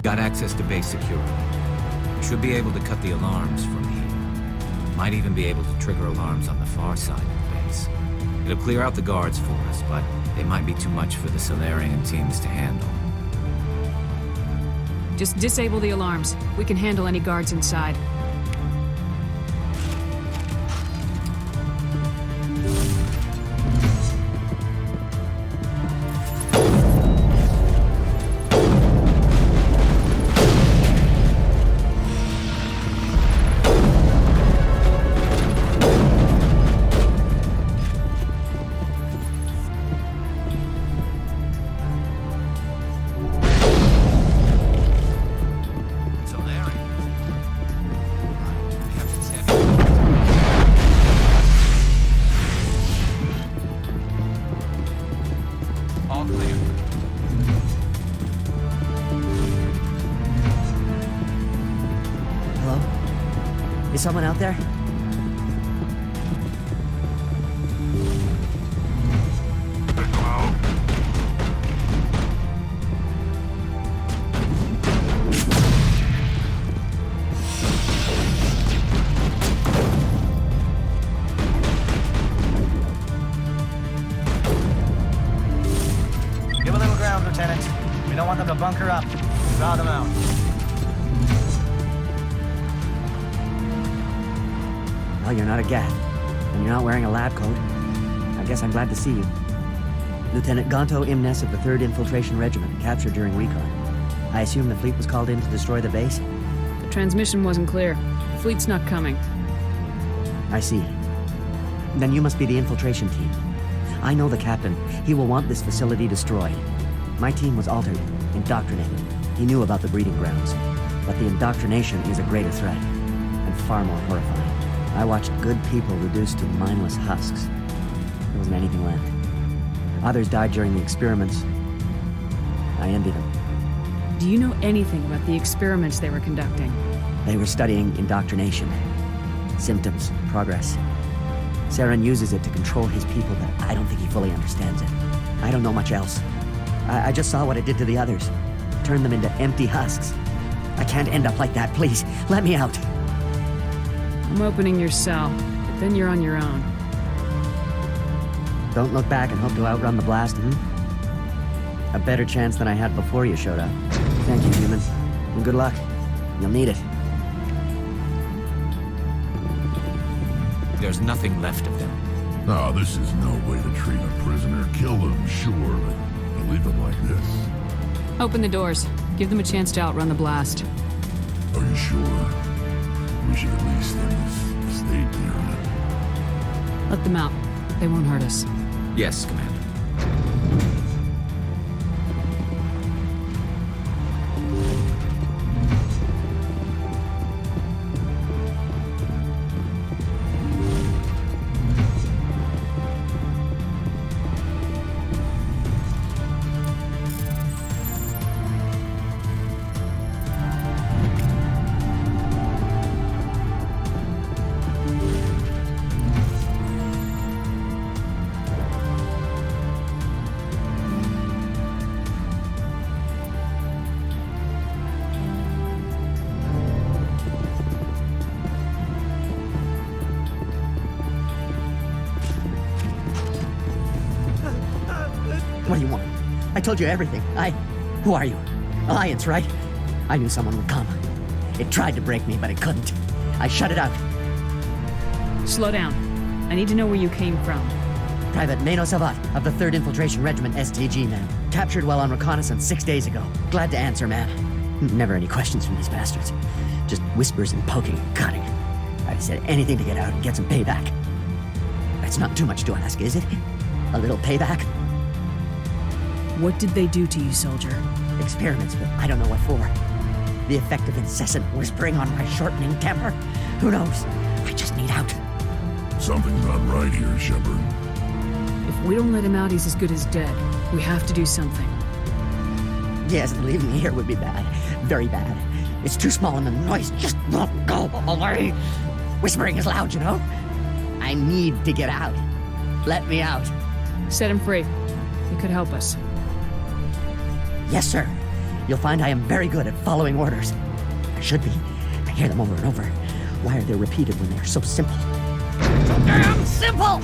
Got access to base security. Should be able to cut the alarms from here. Might even be able to trigger alarms on the far side of the base. It'll clear out the guards for us, but they might be too much for the Solarian teams to handle. Just disable the alarms. We can handle any guards inside. Is someone out there? Give a little ground, Lieutenant. We don't want them to bunker up. Draw them out. Well, you're not a Gat, and you're not wearing a lab coat. I guess I'm glad to see you. Lieutenant Gonto Imnes of the 3rd Infiltration Regiment, captured during recon. I assume the fleet was called in to destroy the base? The transmission wasn't clear. The fleet's not coming. I see. Then you must be the infiltration team. I know the captain. He will want this facility destroyed. My team was altered, indoctrinated. He knew about the breeding grounds. But the indoctrination is a greater threat, and far more horrifying. I watched good people reduced to mindless husks. There wasn't anything left. Others died during the experiments. I envy them. Do you know anything about the experiments they were conducting? They were studying indoctrination. Symptoms, progress. Saren uses it to control his people, but I don't think he fully understands it. I don't know much else. I just saw what it did to the others. Turned them into empty husks. I can't end up like that, please. Let me out. I'm opening your cell, but then you're on your own. Don't look back and hope to outrun the blast, A better chance than I had before you showed up. Thank you, human. And good luck. You'll need it. There's nothing left of them. No, this is no way to treat a prisoner. Kill them, sure, but leave them like this. Open the doors. Give them a chance to outrun the blast. Are you sure? We should at least end this state near. Let them out. They won't hurt us. Yes, Commander. What do you want? I told you everything. Who are you? Alliance, right? I knew someone would come. It tried to break me, but it couldn't. I shut it out. Slow down. I need to know where you came from. Private Mano Savat of the 3rd Infiltration Regiment STG, man. Captured while on reconnaissance 6 days ago. Glad to answer, man. Never any questions from these bastards. Just whispers and poking and cutting. I said anything to get out and get some payback. That's not too much to ask, is it? A little payback? What did they do to you, soldier? Experiments, but I don't know what for. The effect of incessant whispering on my shortening temper? Who knows? I just need out. Something's not right here, Shepard. If we don't let him out, he's as good as dead. We have to do something. Yes, leaving me here would be bad. Very bad. It's too small and the noise just won't go away. Whispering is loud, you know? I need to get out. Let me out. Set him free. He could help us. Yes, sir. You'll find I am very good at following orders. I should be. I hear them over and over. Why are they repeated when they're so simple? So damn simple!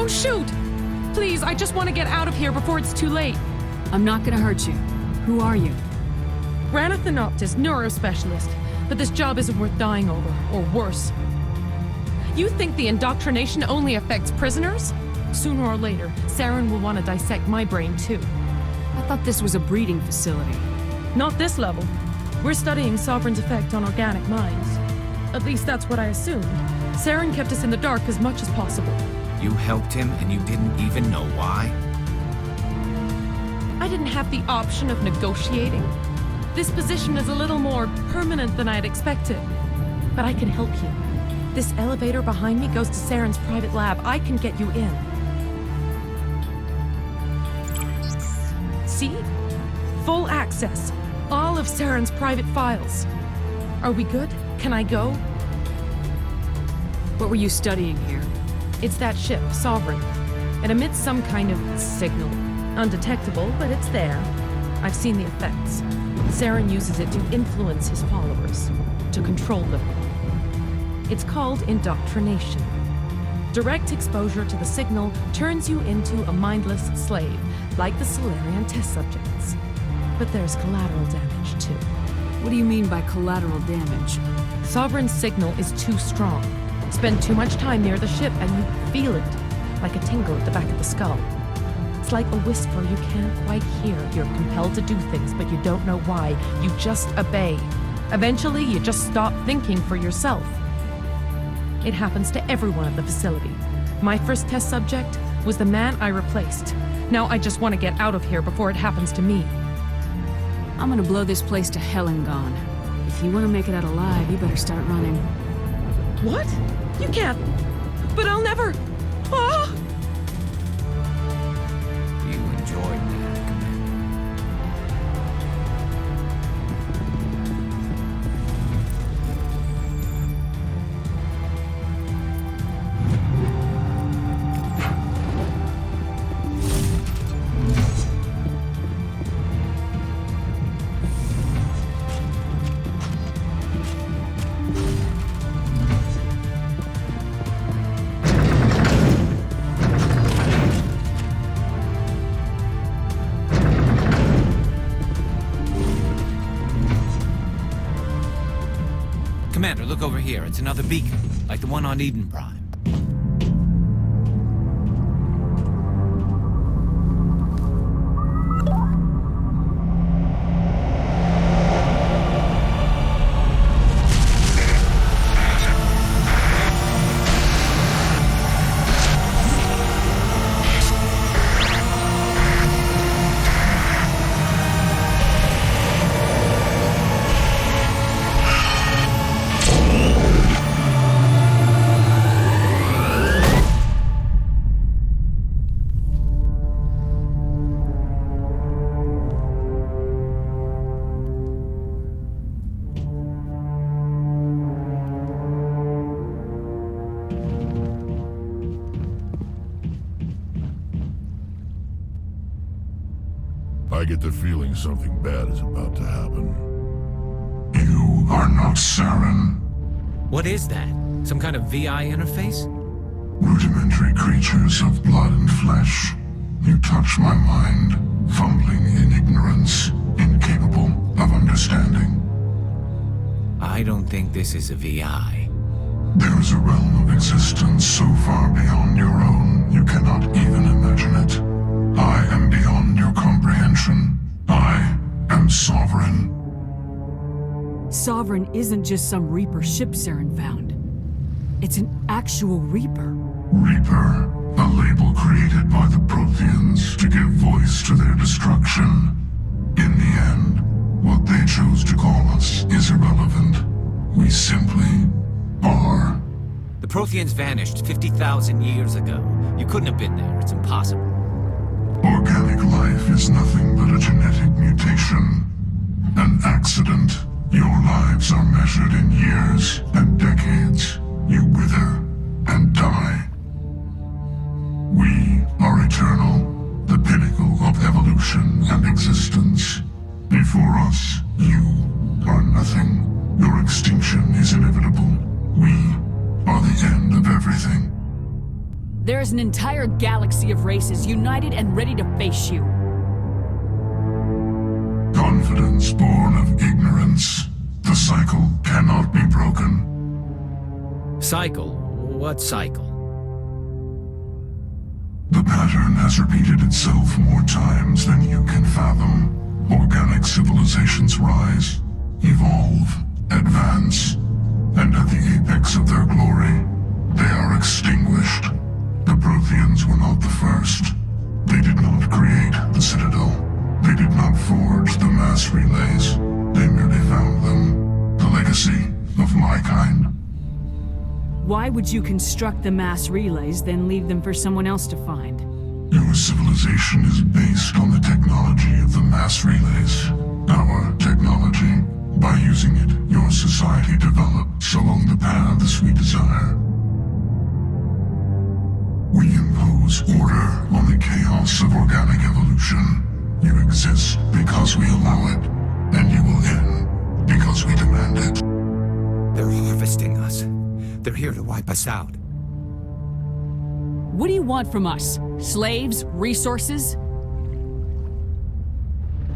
Shoot! Please, I just want to get out of here before it's too late. I'm not gonna hurt you. Who are you? Ranathanoptis, neurospecialist. But this job isn't worth dying over, or worse. You think the indoctrination only affects prisoners? Sooner or later, Saren will want to dissect my brain too. I thought this was a breeding facility. Not this level. We're studying Sovereign's effect on organic minds. At least that's what I assumed. Saren kept us in the dark as much as possible. You helped him and you didn't even know why? I didn't have the option of negotiating. This position is a little more permanent than I'd expected. But I can help you. This elevator behind me goes to Saren's private lab. I can get you in. See? Full access. All of Saren's private files. Are we good? Can I go? What were you studying here? It's that ship, Sovereign. It emits some kind of signal. Undetectable, but it's there. I've seen the effects. Saren uses it to influence his followers, to control them. It's called indoctrination. Direct exposure to the signal turns you into a mindless slave, like the Solarian test subjects. But there's collateral damage, too. What do you mean by collateral damage? Sovereign's signal is too strong. Spend too much time near the ship and you feel it, like a tingle at the back of the skull. It's like a whisper you can't quite hear. You're compelled to do things, but you don't know why. You just obey. Eventually, you just stop thinking for yourself. It happens to everyone at the facility. My first test subject was the man I replaced. Now I just want to get out of here before it happens to me. I'm gonna blow this place to hell and gone. If you want to make it out alive, you better start running. What? You can't. But I'll never. Ah! You enjoyed that, Commander. Commander, look over here. It's another beacon, like the one on Eden Prime. get the feeling something bad is about to happen. You are not Saren. What is that? Some kind of VI interface? Rudimentary creatures of blood and flesh. You touch my mind, fumbling in ignorance, incapable of understanding. I don't think this is a VI. There is a realm of existence so far beyond your own, you cannot even imagine it. I am beyond your comprehension. I am sovereign. Sovereign isn't just some Reaper ship Saren found. It's an actual Reaper. Reaper, a label created by the Protheans to give voice to their destruction. In the end, what they chose to call us is irrelevant. We simply are. The Protheans vanished 50,000 years ago. You couldn't have been there. It's impossible. Organic life is nothing but a genetic mutation. An accident. Your lives are measured in years and decades. You wither and die. We are eternal, the pinnacle of evolution and existence. Before us, you are nothing. Your extinction is inevitable. We are the end of everything. There is an entire galaxy of races united and ready to face you. Confidence born of ignorance. The cycle cannot be broken. Cycle? What cycle? The pattern has repeated itself more times than you can fathom. Organic civilizations rise, evolve, advance, and at the apex of their glory, they are extinguished. The Protheans were not the first. They did not create the Citadel. They did not forge the mass relays. They merely found them. The legacy of my kind. Why would you construct the mass relays, then leave them for someone else to find? Your civilization is based on the technology of the mass relays. Our technology. By using it, your society develops along the paths we desire. We impose order on the chaos of organic evolution. You exist because we allow it, and you will end because we demand it. They're harvesting us. They're here to wipe us out. What do you want from us? Slaves? Resources?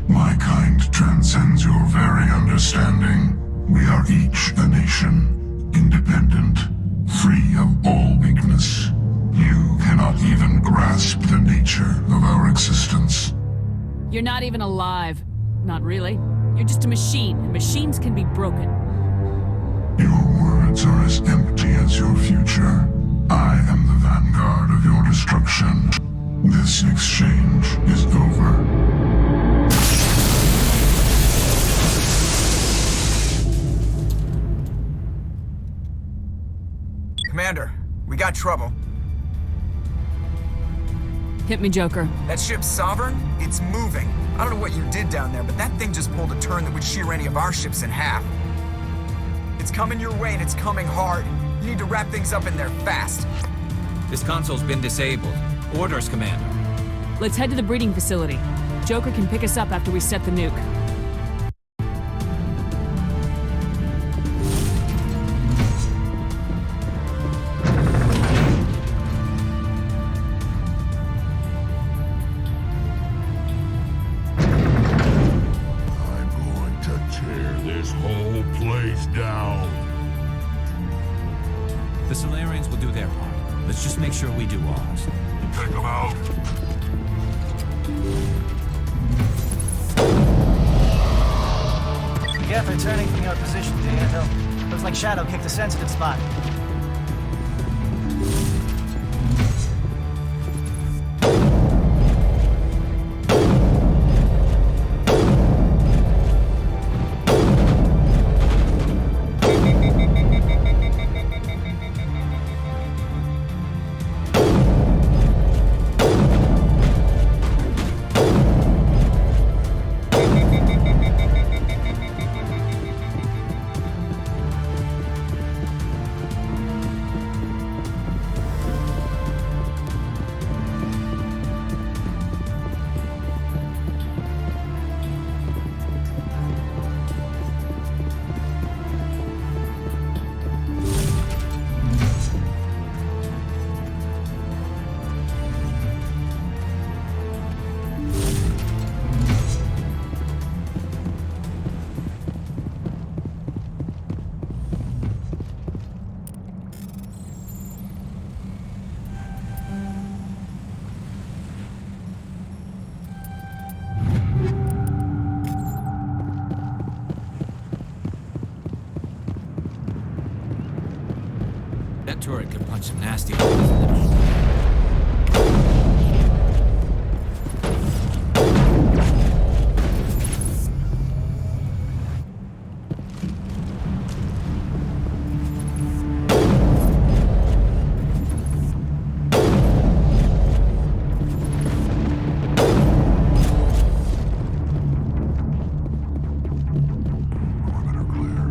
My kind transcends your very understanding. We are each a nation, independent, free of all weakness. You cannot even grasp the nature of our existence. You're not even alive. Not really. You're just a machine, and machines can be broken. Your words are as empty as your future. I am the vanguard of your destruction. This exchange is over. Commander, we got trouble. Hit me, Joker. That ship's Sovereign? It's moving. I don't know what you did down there, but that thing just pulled a turn that would shear any of our ships in half. It's coming your way, and it's coming hard. You need to wrap things up in there fast. This console's been disabled. Orders, Commander. Let's head to the breeding facility. Joker can pick us up after we set the nuke. I'm going to tear this whole place down. The Solarians will do their part. Let's just make sure we do ours. Take them out. Be careful turning from your position, D'Anto. Looks like Shadow kicked a sensitive spot. That turret could punch some nasty holes in the... Perimeter clear.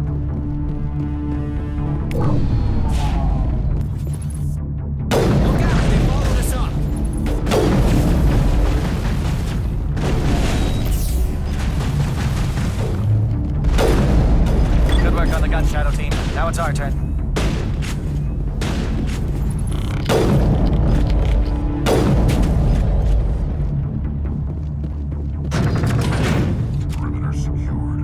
Look out! They followed us up! Good work on the gun, Shadow Team. Now it's our turn. Perimeter secured.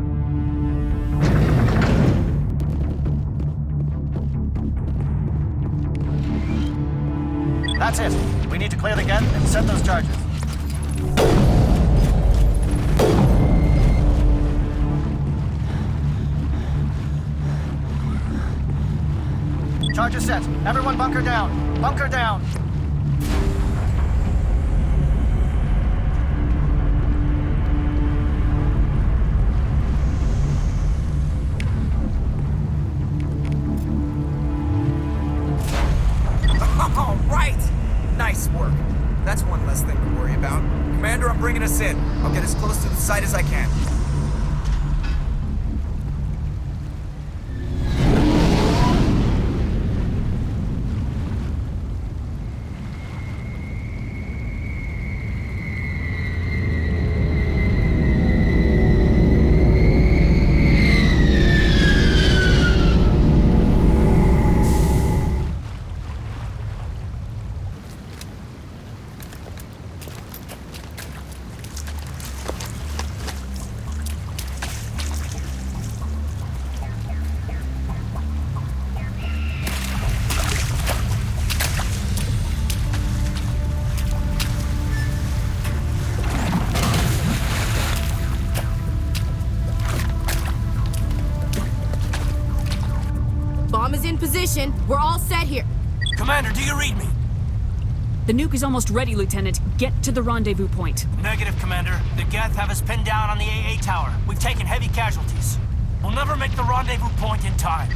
That's it. We need to clear the gate and set those charges. Charges set. Everyone bunker down. Bunker down. All right! Nice work. That's one less thing to worry about. Commander, I'm bringing us in. I'll get as close to the site as I can. Bomb is in position. We're all set here. Commander, do you read me? The nuke is almost ready, Lieutenant. Get to the rendezvous point. Negative, Commander. The Geth have us pinned down on the AA tower. We've taken heavy casualties. We'll never make the rendezvous point in time.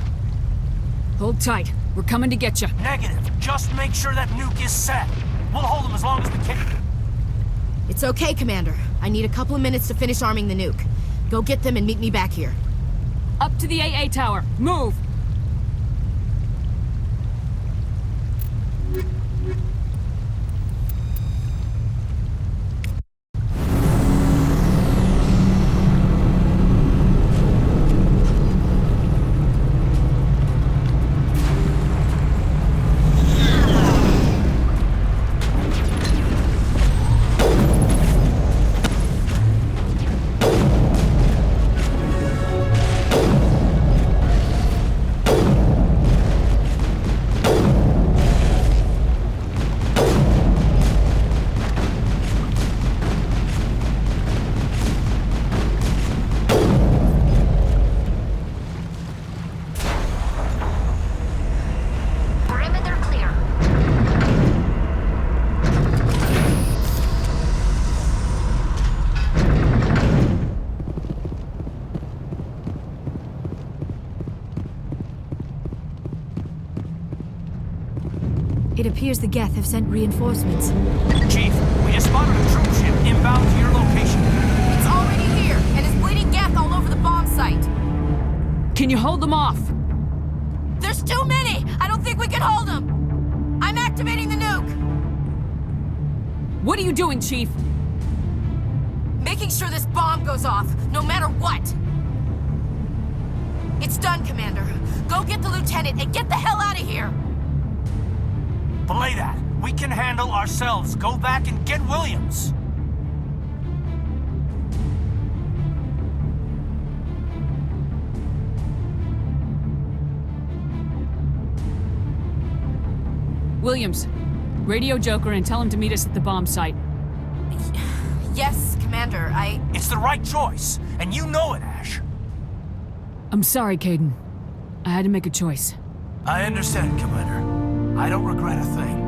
Hold tight. We're coming to get you. Negative. Just make sure that nuke is set. We'll hold them as long as we can. It's okay, Commander. I need a couple of minutes to finish arming the nuke. Go get them and meet me back here. Up to the AA tower. Move! It appears the Geth have sent reinforcements. Chief, we just spotted a troop ship inbound to your location. It's already here, and is bleeding Geth all over the bomb site. Can you hold them off? There's too many! I don't think we can hold them! I'm activating the nuke! What are you doing, Chief? Making sure this bomb goes off, no matter what! It's done, Commander. Go get the lieutenant and get the hell out of here! Belay that. We can handle ourselves. Go back and get Williams. Williams, radio Joker and tell him to meet us at the bomb site. Yes, Commander, It's the right choice, and you know it, Ash. I'm sorry, Caden. I had to make a choice. I understand, Commander. I don't regret a thing.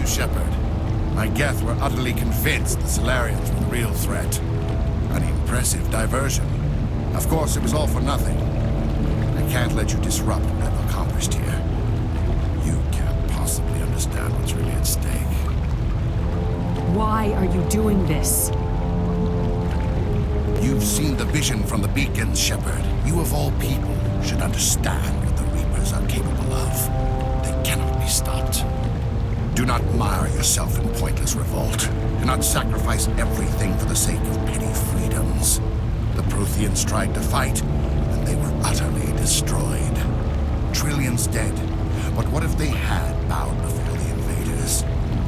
Shepard. My Geth were utterly convinced the Solarians were the real threat. An impressive diversion. Of course, it was all for nothing. I can't let you disrupt what I've accomplished here. You can't possibly understand what's really at stake. Why are you doing this? You've seen the vision from the beacons, Shepard. You of all people should understand what the Reapers are capable of. They cannot be stopped. Do not mire yourself in pointless revolt. Do not sacrifice everything for the sake of petty freedoms. The Protheans tried to fight, and they were utterly destroyed. Trillions dead. But what if they had bowed before the invaders?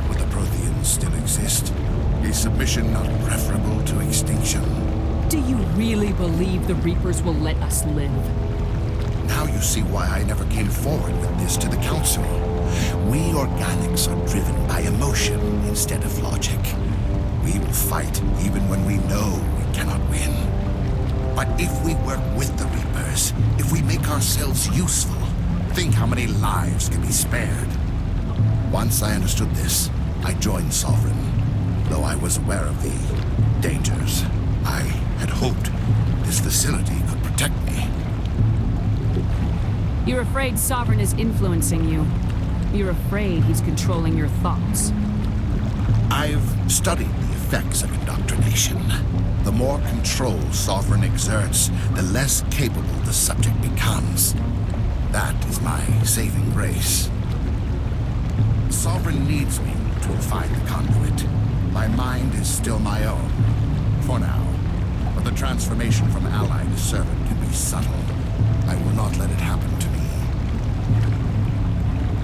Would the Protheans still exist? Is submission not preferable to extinction? Do you really believe the Reapers will let us live? Now you see why I never came forward with this to the Council. We organics are driven by emotion instead of logic. We will fight even when we know we cannot win. But if we work with the Reapers, if we make ourselves useful, think how many lives can be spared. Once I understood this, I joined Sovereign, though I was aware of the dangers. I had hoped this facility could protect me. You're afraid Sovereign is influencing you. You're afraid he's controlling your thoughts. I've studied the effects of indoctrination. The more control Sovereign exerts, the less capable the subject becomes. That is my saving grace. Sovereign needs me to find the conduit. My mind is still my own, for now. But the transformation from ally to servant can be subtle. I will not let it happen to me.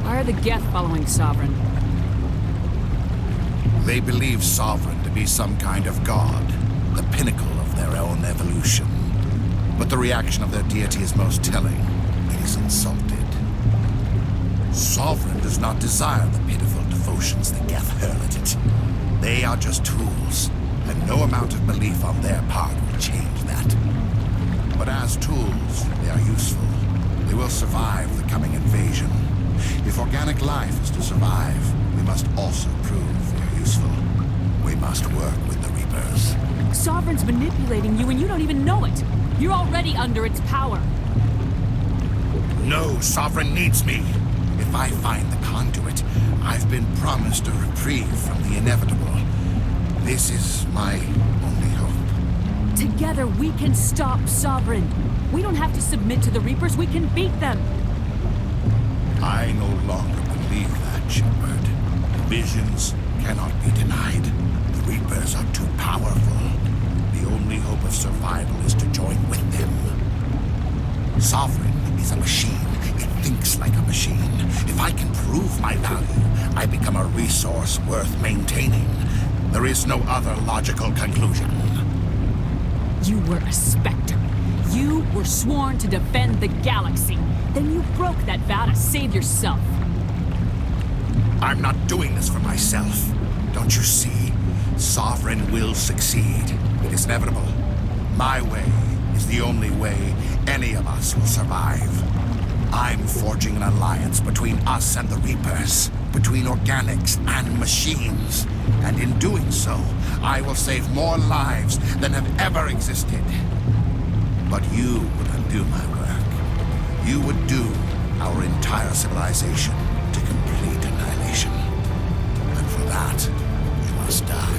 Why are the Geth following Sovereign? They believe Sovereign to be some kind of god, the pinnacle of their own evolution. But the reaction of their deity is most telling. It is insulted. Sovereign does not desire the pitiful devotions the Geth hurl at it. They are just tools, and no amount of belief on their part will change that. But as tools, they are useful. They will survive the coming invasion. If organic life is to survive, we must also prove we're useful. We must work with the Reapers. Sovereign's manipulating you and you don't even know it. You're already under its power. No, Sovereign needs me. If I find the conduit, I've been promised a reprieve from the inevitable. This is my only hope. Together we can stop Sovereign. We don't have to submit to the Reapers, we can beat them. I no longer believe that, Shepard. Visions cannot be denied. The Reapers are too powerful. The only hope of survival is to join with them. Sovereign is a machine. It thinks like a machine. If I can prove my value, I become a resource worth maintaining. There is no other logical conclusion. You were a Spectre. You were sworn to defend the galaxy. Then you broke that vow to save yourself. I'm not doing this for myself. Don't you see? Sovereign will succeed. It is inevitable. My way is the only way any of us will survive. I'm forging an alliance between us and the Reapers, between organics and machines. And in doing so, I will save more lives than have ever existed. But you would undo my work. You would doom our entire civilization to complete annihilation. And for that, you must die.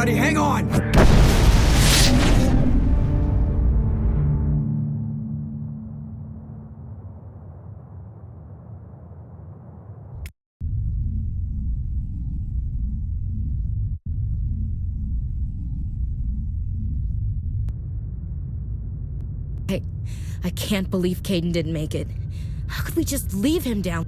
Hang on! I can't believe Caden didn't make it. How could we just leave him down?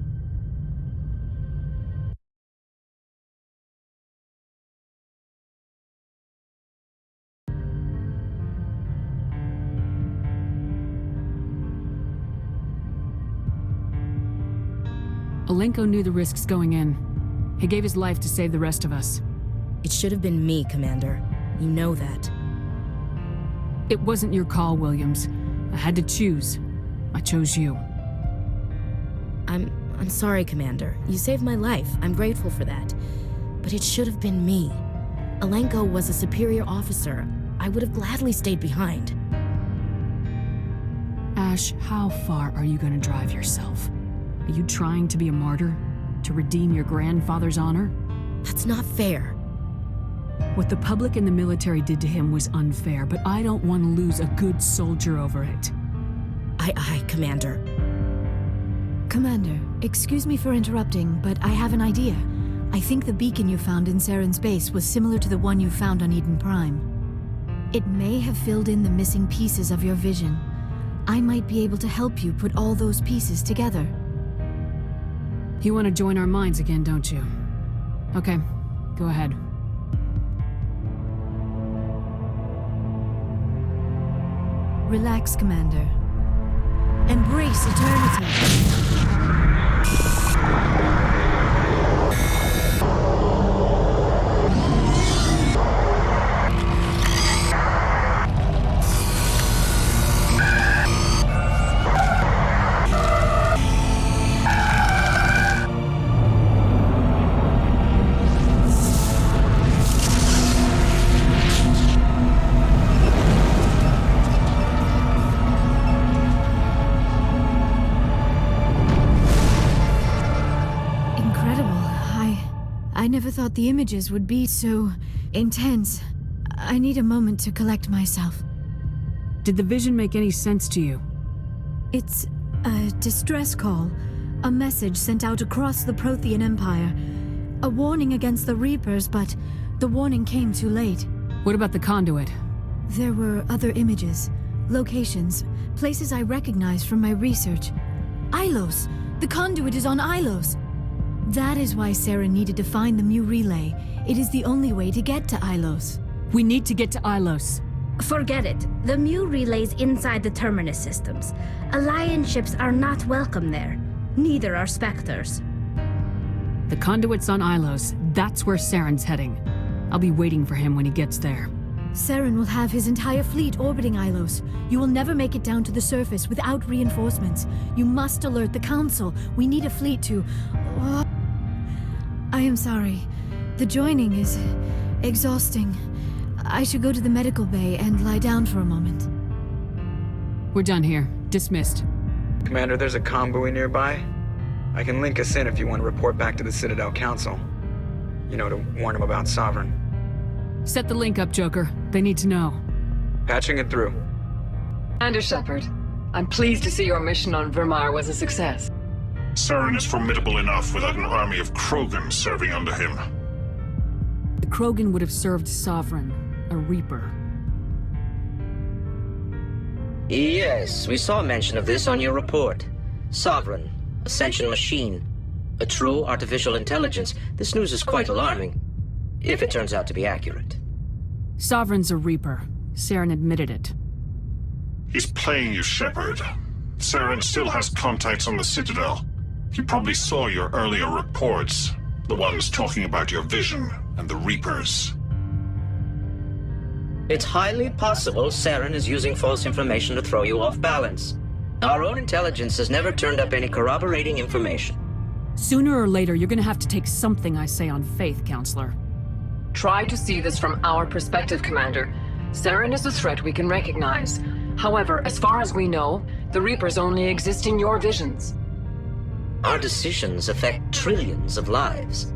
Alenko knew the risks going in. He gave his life to save the rest of us. It should have been me, Commander. You know that. It wasn't your call, Williams. I had to choose. I chose you. I'm sorry, Commander. You saved my life. I'm grateful for that. But it should have been me. Alenko was a superior officer. I would have gladly stayed behind. Ash, how far are you going to drive yourself? Are you trying to be a martyr? To redeem your grandfather's honor? That's not fair. What the public and the military did to him was unfair, but I don't want to lose a good soldier over it. Aye, Commander. Commander, excuse me for interrupting, but I have an idea. I think the beacon you found in Saren's base was similar to the one you found on Eden Prime. It may have filled in the missing pieces of your vision. I might be able to help you put all those pieces together. You want to join our minds again, don't you? Okay, go ahead. Relax, Commander. Embrace eternity. I never thought the images would be so intense. I need a moment to collect myself. Did the vision make any sense to you? It's a distress call. A message sent out across the Prothean Empire. A warning against the Reapers, but the warning came too late. What about the conduit? There were other images, locations, places I recognized from my research. Ilos! The conduit is on Ilos! That is why Saren needed to find the Mu relay. It is the only way to get to Ilos. We need to get to Ilos. Forget it. The Mu relay's inside the Terminus systems. Alliance ships are not welcome there. Neither are Spectres. The conduit's on Ilos. That's where Saren's heading. I'll be waiting for him when he gets there. Saren will have his entire fleet orbiting Ilos. You will never make it down to the surface without reinforcements. You must alert the Council. We need a fleet to... I am sorry. The joining is exhausting. I should go to the medical bay and lie down for a moment. We're done here. Dismissed. Commander, there's a convoy nearby. I can link us in if you want to report back to the Citadel Council. You know, to warn them about Sovereign. Set the link up, Joker. They need to know. Patching it through. Commander Shepard, I'm pleased to see your mission on Vermar was a success. Saren is formidable enough without an army of Krogan serving under him. The Krogan would have served Sovereign, a Reaper. Yes, we saw mention of this on your report. Sovereign, Ascension machine, a true artificial intelligence. This news is quite alarming, if it turns out to be accurate. Sovereign's a Reaper. Saren admitted it. He's playing you, Shepard. Saren still has contacts on the Citadel. He probably saw your earlier reports, the ones talking about your vision and the Reapers. It's highly possible Saren is using false information to throw you off balance. Our own intelligence has never turned up any corroborating information. Sooner or later, you're gonna have to take something I say on faith, Counselor. Try to see this from our perspective, Commander. Saren is a threat we can recognize. However, as far as we know, the Reapers only exist in your visions. Our decisions affect trillions of lives.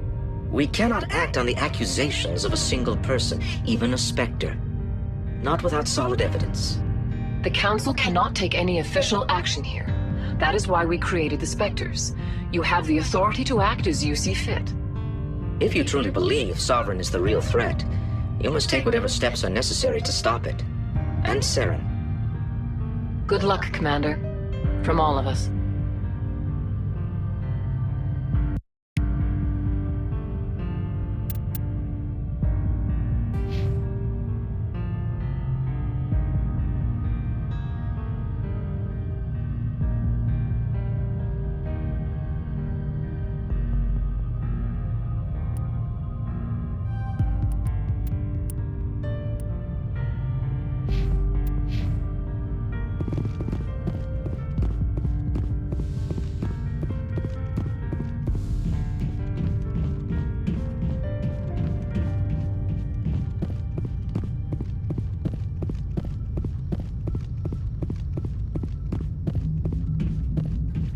We cannot act on the accusations of a single person, even a Spectre. Not without solid evidence. The Council cannot take any official action here. That is why we created the Spectres. You have the authority to act as you see fit. If you truly believe Sovereign is the real threat, you must take whatever steps are necessary to stop it. And Saren. Good luck, Commander. From all of us.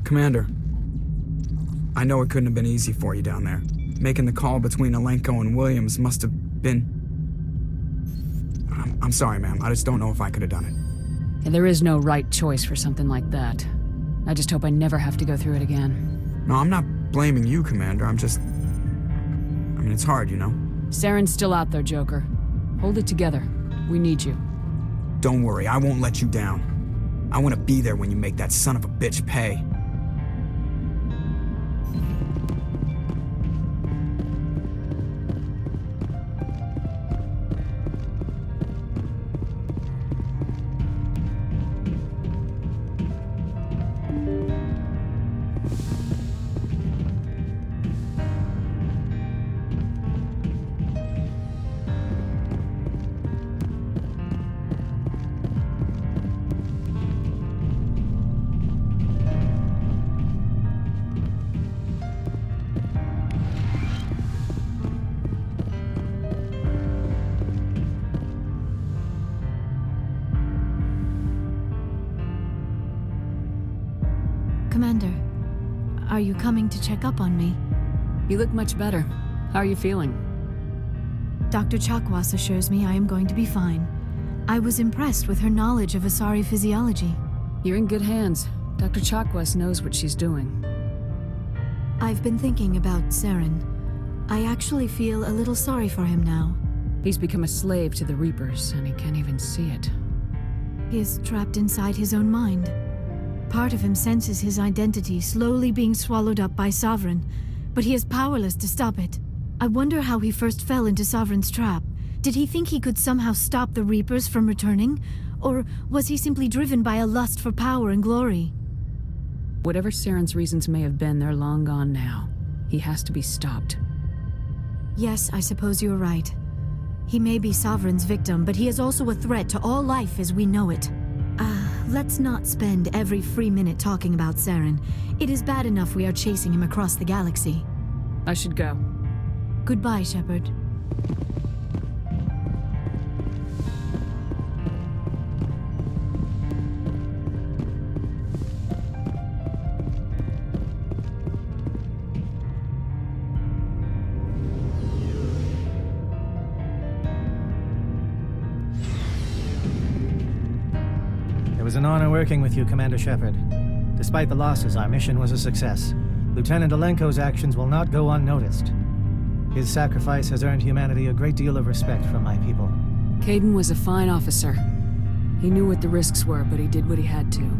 Commander, I know it couldn't have been easy for you down there. Making the call between Alenko and Williams must have been... I'm sorry, ma'am. I just don't know if I could have done it. And there is no right choice for something like that. I just hope I never have to go through it again. No, I'm not blaming you, Commander. I'm just... it's hard, you know? Saren's still out there, Joker. Hold it together. We need you. Don't worry, I won't let you down. I want to be there when you make that son of a bitch pay. Commander, are you coming to check up on me? You look much better. How are you feeling? Dr. Chakwas assures me I am going to be fine. I was impressed with her knowledge of Asari physiology. You're in good hands. Dr. Chakwas knows what she's doing. I've been thinking about Saren. I actually feel a little sorry for him now. He's become a slave to the Reapers, and he can't even see it. He is trapped inside his own mind. Part of him senses his identity slowly being swallowed up by Sovereign, but he is powerless to stop it. I wonder how he first fell into Sovereign's trap. Did he think he could somehow stop the Reapers from returning? Or was he simply driven by a lust for power and glory? Whatever Saren's reasons may have been, they're long gone now. He has to be stopped. Yes, I suppose you're right. He may be Sovereign's victim, but he is also a threat to all life as we know it. Let's not spend every free minute talking about Saren. It is bad enough we are chasing him across the galaxy. I should go. Goodbye, Shepard. It was an honor working with you, Commander Shepard. Despite the losses, our mission was a success. Lieutenant Alenko's actions will not go unnoticed. His sacrifice has earned humanity a great deal of respect from my people. Caden was a fine officer. He knew what the risks were, but he did what he had to.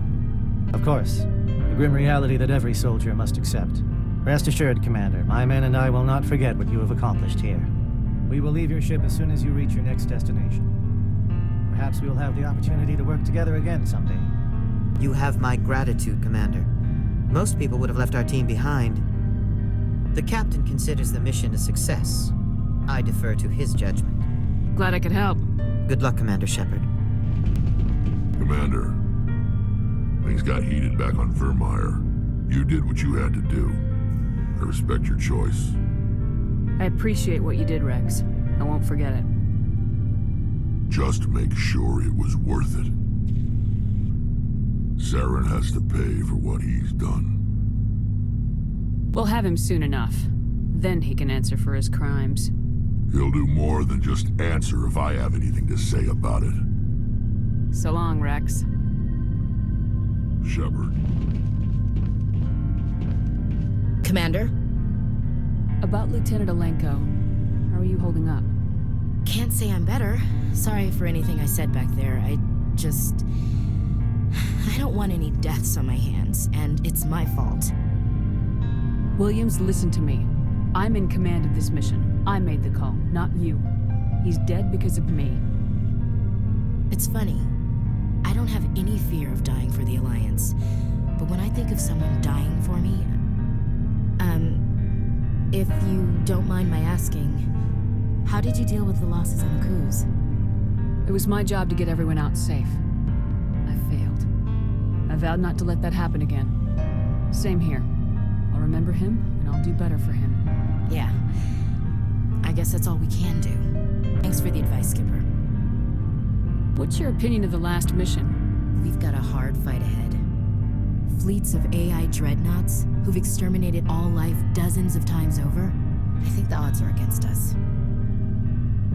Of course. The grim reality that every soldier must accept. Rest assured, Commander, my men and I will not forget what you have accomplished here. We will leave your ship as soon as you reach your next destination. Perhaps we will have the opportunity to work together again someday. You have my gratitude, Commander. Most people would have left our team behind. The captain considers the mission a success. I defer to his judgment. Glad I could help. Good luck, Commander Shepard. Commander, things got heated back on Vermeer. You did what you had to do. I respect your choice. I appreciate what you did, Rex. I won't forget it. Just make sure it was worth it. Saren has to pay for what he's done. We'll have him soon enough. Then he can answer for his crimes. He'll do more than just answer if I have anything to say about it. So long, Rex. Shepard. Commander? About Lieutenant Alenko. How are you holding up? Can't say I'm better. Sorry for anything I said back there. I don't want any deaths on my hands, and it's my fault. Williams, listen to me. I'm in command of this mission. I made the call, not you. He's dead because of me. It's funny. I don't have any fear of dying for the Alliance. But when I think of someone dying for me... if you don't mind my asking, how did you deal with the losses on Akuz? It was my job to get everyone out safe. I failed. I vowed not to let that happen again. Same here. I'll remember him, and I'll do better for him. Yeah. I guess that's all we can do. Thanks for the advice, Skipper. What's your opinion of the last mission? We've got a hard fight ahead. Fleets of AI dreadnoughts who've exterminated all life dozens of times over. I think the odds are against us.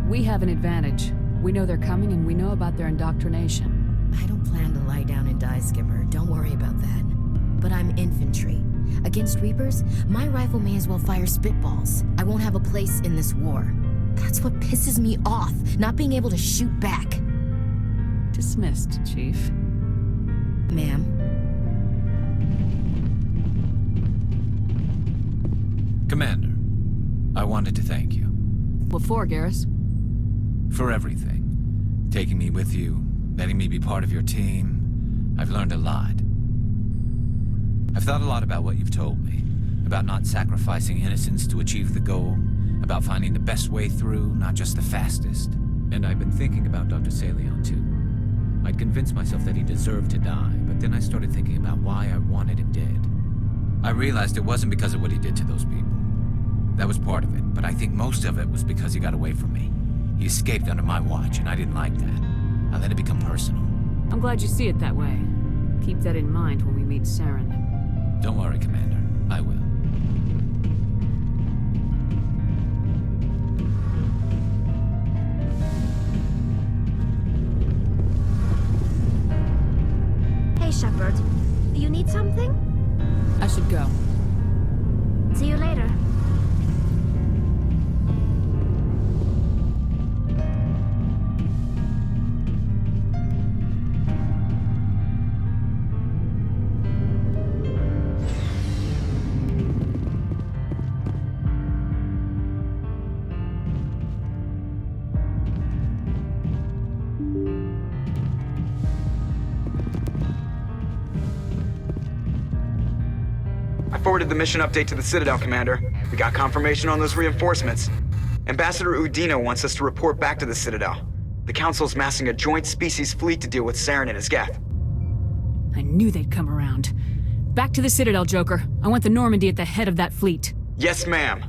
We have an advantage. We know they're coming, and we know about their indoctrination. I don't plan to lie down and die, Skipper. Don't worry about that. But I'm infantry. Against Reapers, my rifle may as well fire spitballs. I won't have a place in this war. That's what pisses me off, not being able to shoot back. Dismissed, Chief. Ma'am. Commander, I wanted to thank you. What for, Garrus? For everything. Taking me with you, letting me be part of your team. I've learned a lot. I've thought a lot about what you've told me. About not sacrificing innocence to achieve the goal. About finding the best way through, not just the fastest. And I've been thinking about Dr. Saleon, too. I'd convinced myself that he deserved to die, but then I started thinking about why I wanted him dead. I realized it wasn't because of what he did to those people. That was part of it, but I think most of it was because he got away from me. He escaped under my watch, and I didn't like that. I let it become personal. I'm glad you see it that way. Keep that in mind when we meet Saren. Don't worry, Commander. I will. should go. See you later. I forwarded the mission update to the Citadel, Commander. We got confirmation on those reinforcements. Ambassador Udina wants us to report back to the Citadel. The Council's massing a joint species fleet to deal with Saren and his Geth. I knew they'd come around. Back to the Citadel, Joker. I want the Normandy at the head of that fleet. Yes, ma'am.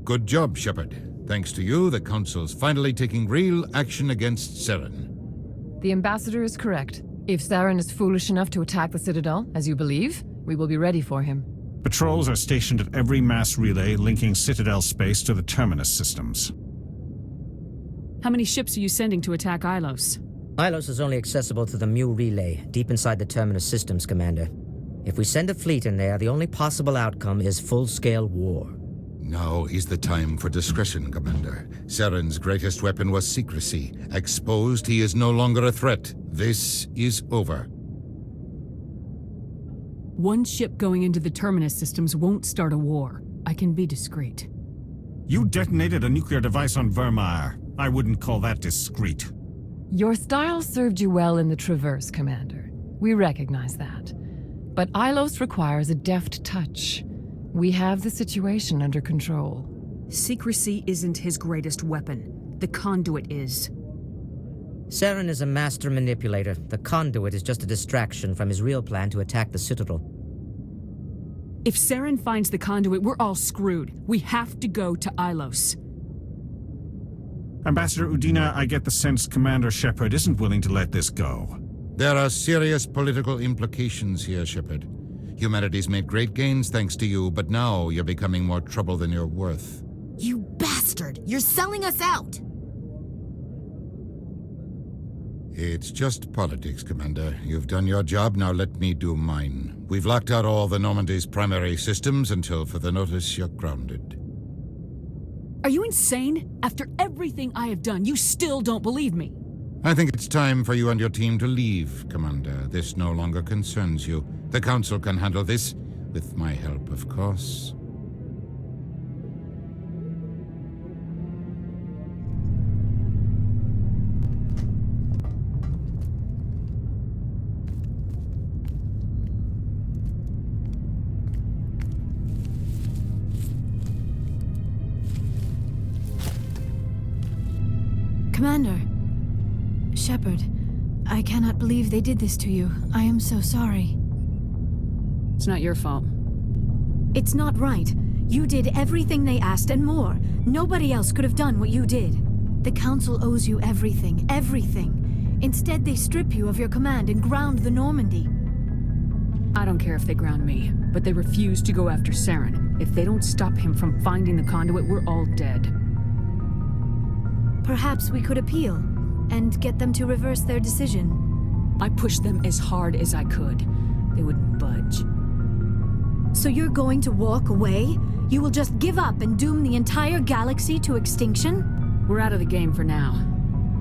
Good job, Shepard. Thanks to you, the Council's finally taking real action against Saren. The Ambassador is correct. If Saren is foolish enough to attack the Citadel, as you believe, we will be ready for him. Patrols are stationed at every mass relay linking Citadel space to the Terminus systems. How many ships are you sending to attack Ilos? Ilos is only accessible through the Mu relay, deep inside the Terminus systems, Commander. If we send a fleet in there, the only possible outcome is full-scale war. Now is the time for discretion, Commander. Saren's greatest weapon was secrecy. Exposed, he is no longer a threat. This is over. One ship going into the Terminus systems won't start a war. I can be discreet. You detonated a nuclear device on Vermeer. I wouldn't call that discreet. Your style served you well in the Traverse, Commander. We recognize that. But Ilos requires a deft touch. We have the situation under control. Secrecy isn't his greatest weapon. The conduit is. Saren is a master manipulator. The conduit is just a distraction from his real plan to attack the Citadel. If Saren finds the conduit, we're all screwed. We have to go to Ilos. Ambassador Udina, I get the sense Commander Shepard isn't willing to let this go. There are serious political implications here, Shepard. Humanity's made great gains thanks to you, but now you're becoming more trouble than you're worth. You bastard! You're selling us out! It's just politics, Commander. You've done your job, now let me do mine. We've locked out all the Normandy's primary systems until further notice you're grounded. Are you insane? After everything I have done, you still don't believe me. I think it's time for you and your team to leave, Commander. This no longer concerns you. The Council can handle this, with my help, of course. Commander. Shepard, I cannot believe they did this to you. I am so sorry. It's not your fault. It's not right. You did everything they asked and more. Nobody else could have done what you did. The Council owes you everything, everything. Instead, they strip you of your command and ground the Normandy. I don't care if they ground me, but they refuse to go after Saren. If they don't stop him from finding the conduit, we're all dead. Perhaps we could appeal and get them to reverse their decision. I pushed them as hard as I could. They wouldn't budge. So you're going to walk away? You will just give up and doom the entire galaxy to extinction? We're out of the game for now,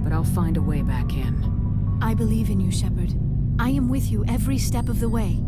but I'll find a way back in. I believe in you, Shepard. I am with you every step of the way.